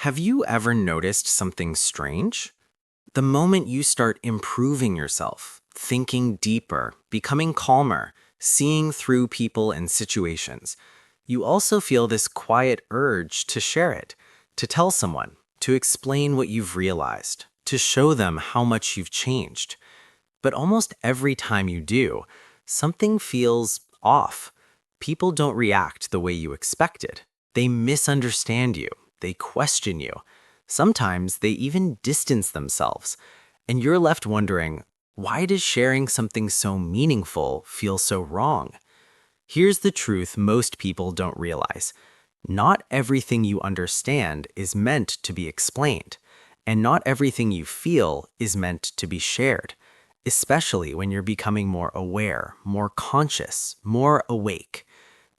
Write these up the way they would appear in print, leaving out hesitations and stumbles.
Have you ever noticed something strange? The moment you start improving yourself, thinking deeper, becoming calmer, seeing through people and situations, you also feel this quiet urge to share it, to tell someone, to explain what you've realized, to show them how much you've changed. But almost every time you do, something feels off. People don't react the way you expected. They misunderstand you. They question you. Sometimes they even distance themselves. And you're left wondering, why does sharing something so meaningful feel so wrong? Here's the truth most people don't realize. Not everything you understand is meant to be explained, and not everything you feel is meant to be shared, especially when you're becoming more aware, more conscious, more awake.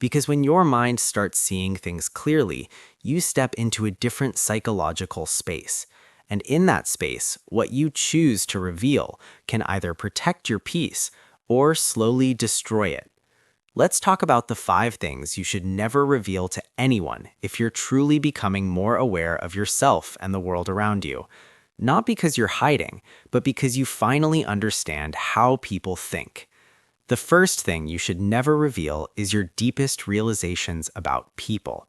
Because when your mind starts seeing things clearly, you step into a different psychological space. And in that space, what you choose to reveal can either protect your peace or slowly destroy it. Let's talk about the 5 things you should never reveal to anyone if you're truly becoming more aware of yourself and the world around you. Not because you're hiding, but because you finally understand how people think. The first thing you should never reveal is your deepest realizations about people.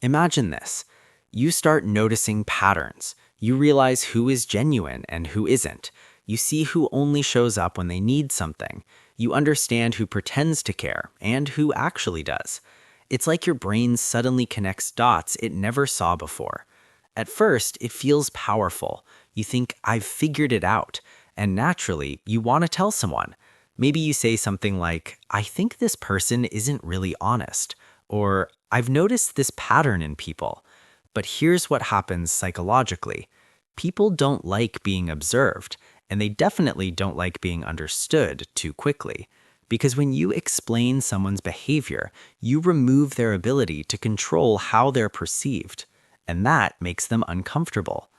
Imagine this. You start noticing patterns. You realize who is genuine and who isn't. You see who only shows up when they need something. You understand who pretends to care and who actually does. It's like your brain suddenly connects dots it never saw before. At first, it feels powerful. You think, I've figured it out. And naturally, you want to tell someone. Maybe you say something like, I think this person isn't really honest, or I've noticed this pattern in people. But here's what happens psychologically. People don't like being observed, and they definitely don't like being understood too quickly. Because when you explain someone's behavior, you remove their ability to control how they're perceived, and that makes them uncomfortable.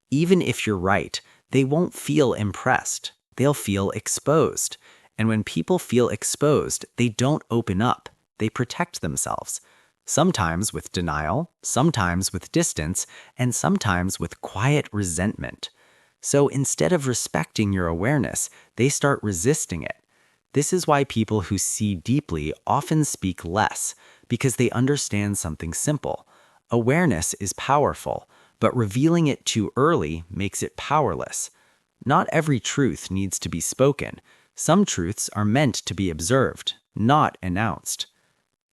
Even if you're right, they won't feel impressed. They'll feel exposed. And when people feel exposed, they don't open up. They protect themselves. Sometimes with denial, sometimes with distance, and sometimes with quiet resentment. So instead of respecting your awareness, they start resisting it. This is why people who see deeply often speak less, because they understand something simple. Awareness is powerful, but revealing it too early makes it powerless. Not every truth needs to be spoken. Some truths are meant to be observed, not announced.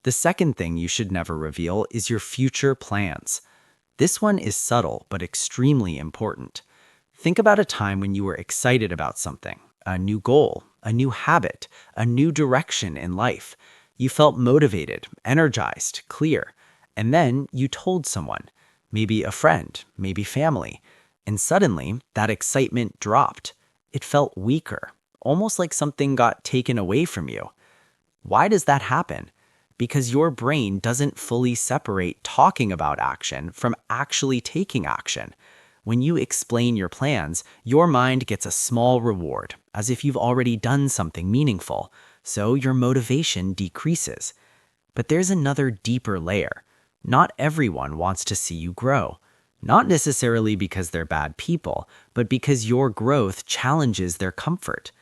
The second thing you should never reveal is your future plans. This one is subtle but extremely important. Think about a time when you were excited about something, a new goal, a new habit, a new direction in life. You felt motivated, energized, clear, and then you told someone, maybe a friend, maybe family, and suddenly that excitement dropped. It felt weaker, almost like something got taken away from you. Why does that happen? Because your brain doesn't fully separate talking about action from actually taking action. When you explain your plans, your mind gets a small reward, as if you've already done something meaningful, so your motivation decreases. But there's another deeper layer. Not everyone wants to see you grow. Not necessarily because they're bad people, but because your growth challenges their comfort.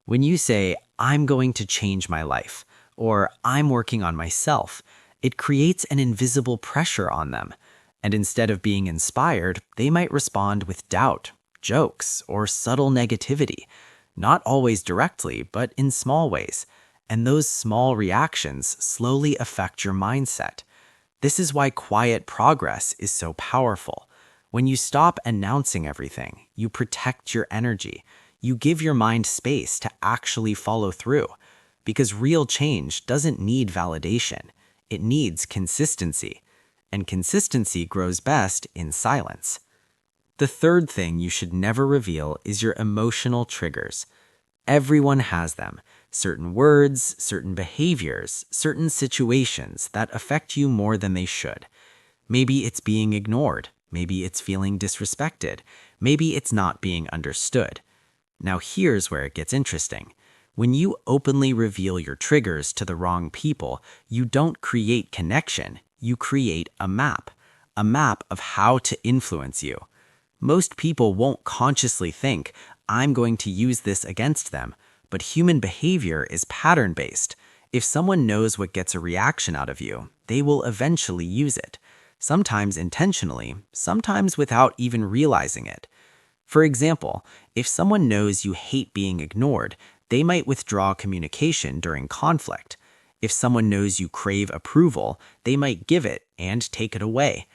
When you say, I'm going to change my life, or I'm working on myself, it creates an invisible pressure on them. And instead of being inspired, they might respond with doubt, jokes, or subtle negativity. Not always directly, but in small ways. And those small reactions slowly affect your mindset. This is why quiet progress is so powerful. When you stop announcing everything, you protect your energy. You give your mind space to actually follow through. Because real change doesn't need validation. It needs consistency. And consistency grows best in silence. The third thing you should never reveal is your emotional triggers. Everyone has them. Certain words, certain behaviors, certain situations that affect you more than they should. Maybe it's being ignored. Maybe it's feeling disrespected. Maybe it's not being understood. Now here's where it gets interesting. When you openly reveal your triggers to the wrong people, you don't create connection, you create a map. a map of how to influence you. Most people won't consciously think, I'm going to use this against them, but human behavior is pattern-based. If someone knows what gets a reaction out of you, they will eventually use it, sometimes intentionally, sometimes without even realizing it. For example, if someone knows you hate being ignored, they might withdraw communication during conflict. If someone knows you crave approval, they might give it and take it away.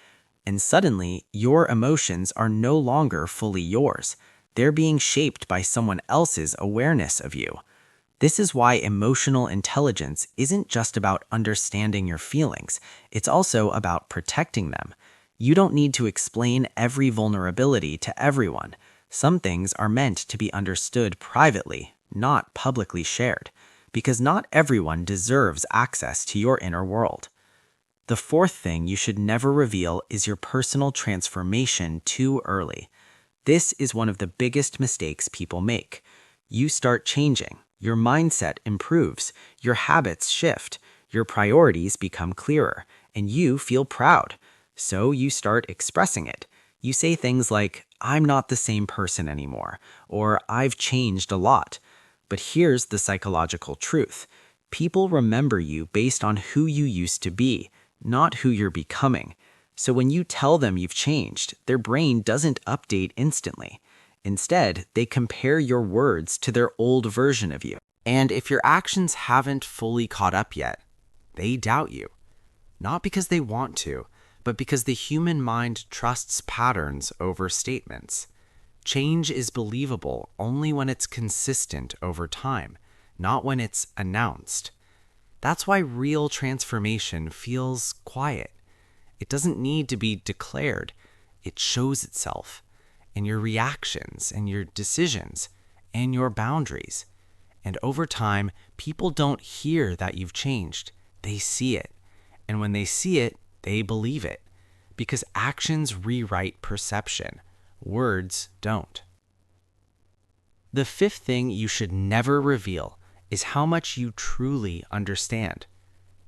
And suddenly, your emotions are no longer fully yours. They're being shaped by someone else's awareness of you. This is why emotional intelligence isn't just about understanding your feelings, it's also about protecting them. You don't need to explain every vulnerability to everyone. Some things are meant to be understood privately, not publicly shared, because not everyone deserves access to your inner world. The fourth thing you should never reveal is your personal transformation too early. This is one of the biggest mistakes people make. You start changing, your mindset improves, your habits shift, your priorities become clearer, and you feel proud. So you start expressing it. You say things like, I'm not the same person anymore, or I've changed a lot. But here's the psychological truth. People remember you based on who you used to be, not who you're becoming. So when you tell them you've changed, their brain doesn't update instantly. Instead, they compare your words to their old version of you. And if your actions haven't fully caught up yet, they doubt you. Not because they want to, but because the human mind trusts patterns over statements. Change is believable only when it's consistent over time, not when it's announced. That's why real transformation feels quiet. It doesn't need to be declared. It shows itself in your reactions and your decisions and your boundaries. And over time, people don't hear that you've changed. They see it. And when they see it, they believe it. Because actions rewrite perception. Words don't. The fifth thing you should never reveal is how much you truly understand.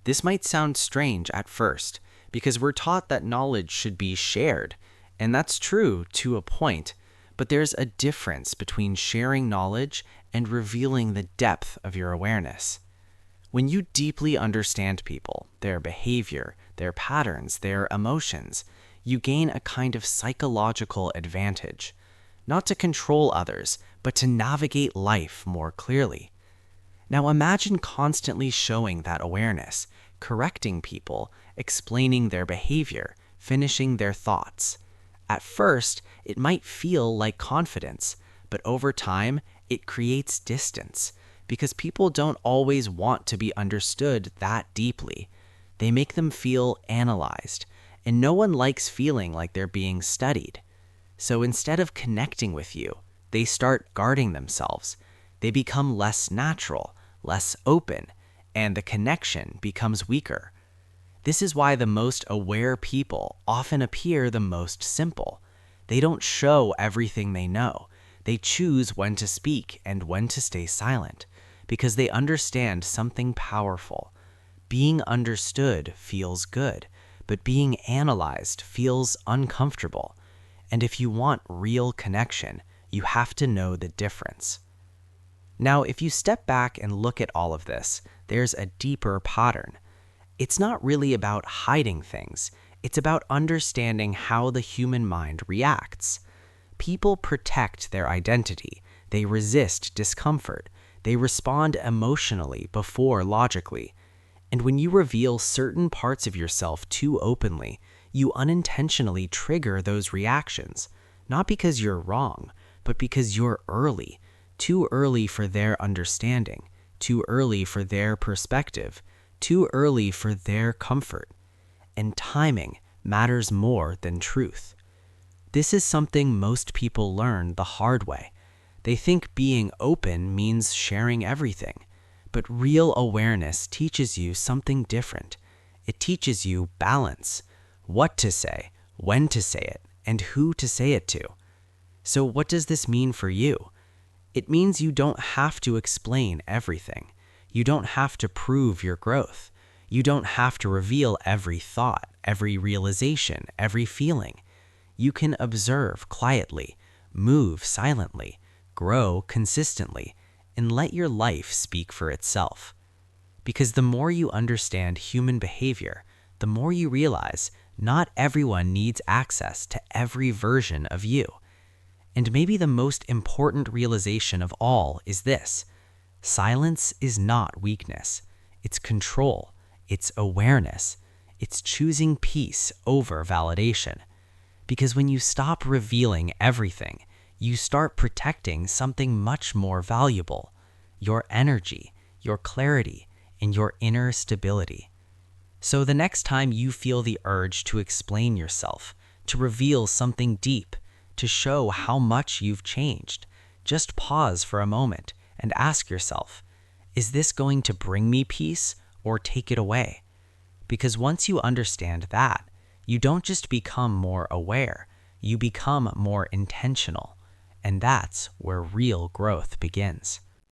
This might sound strange at first, because we're taught that knowledge should be shared, and that's true to a point, but there's a difference between sharing knowledge and revealing the depth of your awareness. When you deeply understand people, their behavior, their patterns, their emotions, you gain a kind of psychological advantage, not to control others, but to navigate life more clearly. Now imagine constantly showing that awareness, correcting people, explaining their behavior, finishing their thoughts. At first, it might feel like confidence, but over time, it creates distance, because people don't always want to be understood that deeply. They make them feel analyzed, and no one likes feeling like they're being studied. So instead of connecting with you, they start guarding themselves. They become less natural, less open, and the connection becomes weaker. This is why the most aware people often appear the most simple. They don't show everything they know. They choose when to speak and when to stay silent, because they understand something powerful. Being understood feels good, but being analyzed feels uncomfortable. And if you want real connection, you have to know the difference. Now, if you step back and look at all of this, there's a deeper pattern. It's not really about hiding things. It's about understanding how the human mind reacts. People protect their identity. They resist discomfort. They respond emotionally before logically. And when you reveal certain parts of yourself too openly, you unintentionally trigger those reactions, not because you're wrong, but because you're early. Too early for their understanding, too early for their perspective, too early for their comfort. And timing matters more than truth. This is something most people learn the hard way. They think being open means sharing everything, but real awareness teaches you something different. It teaches you balance, what to say, when to say it, and who to say it to. So what does this mean for you? It means you don't have to explain everything. You don't have to prove your growth. You don't have to reveal every thought, every realization, every feeling. You can observe quietly, move silently, grow consistently, and let your life speak for itself. Because the more you understand human behavior, the more you realize not everyone needs access to every version of you. And maybe the most important realization of all is this: silence is not weakness, it's control, it's awareness, it's choosing peace over validation. Because when you stop revealing everything, you start protecting something much more valuable: your energy, your clarity, and your inner stability. So the next time you feel the urge to explain yourself, to reveal something deep, to show how much you've changed, just pause for a moment and ask yourself, is this going to bring me peace or take it away? Because once you understand that, you don't just become more aware, you become more intentional. And that's where real growth begins.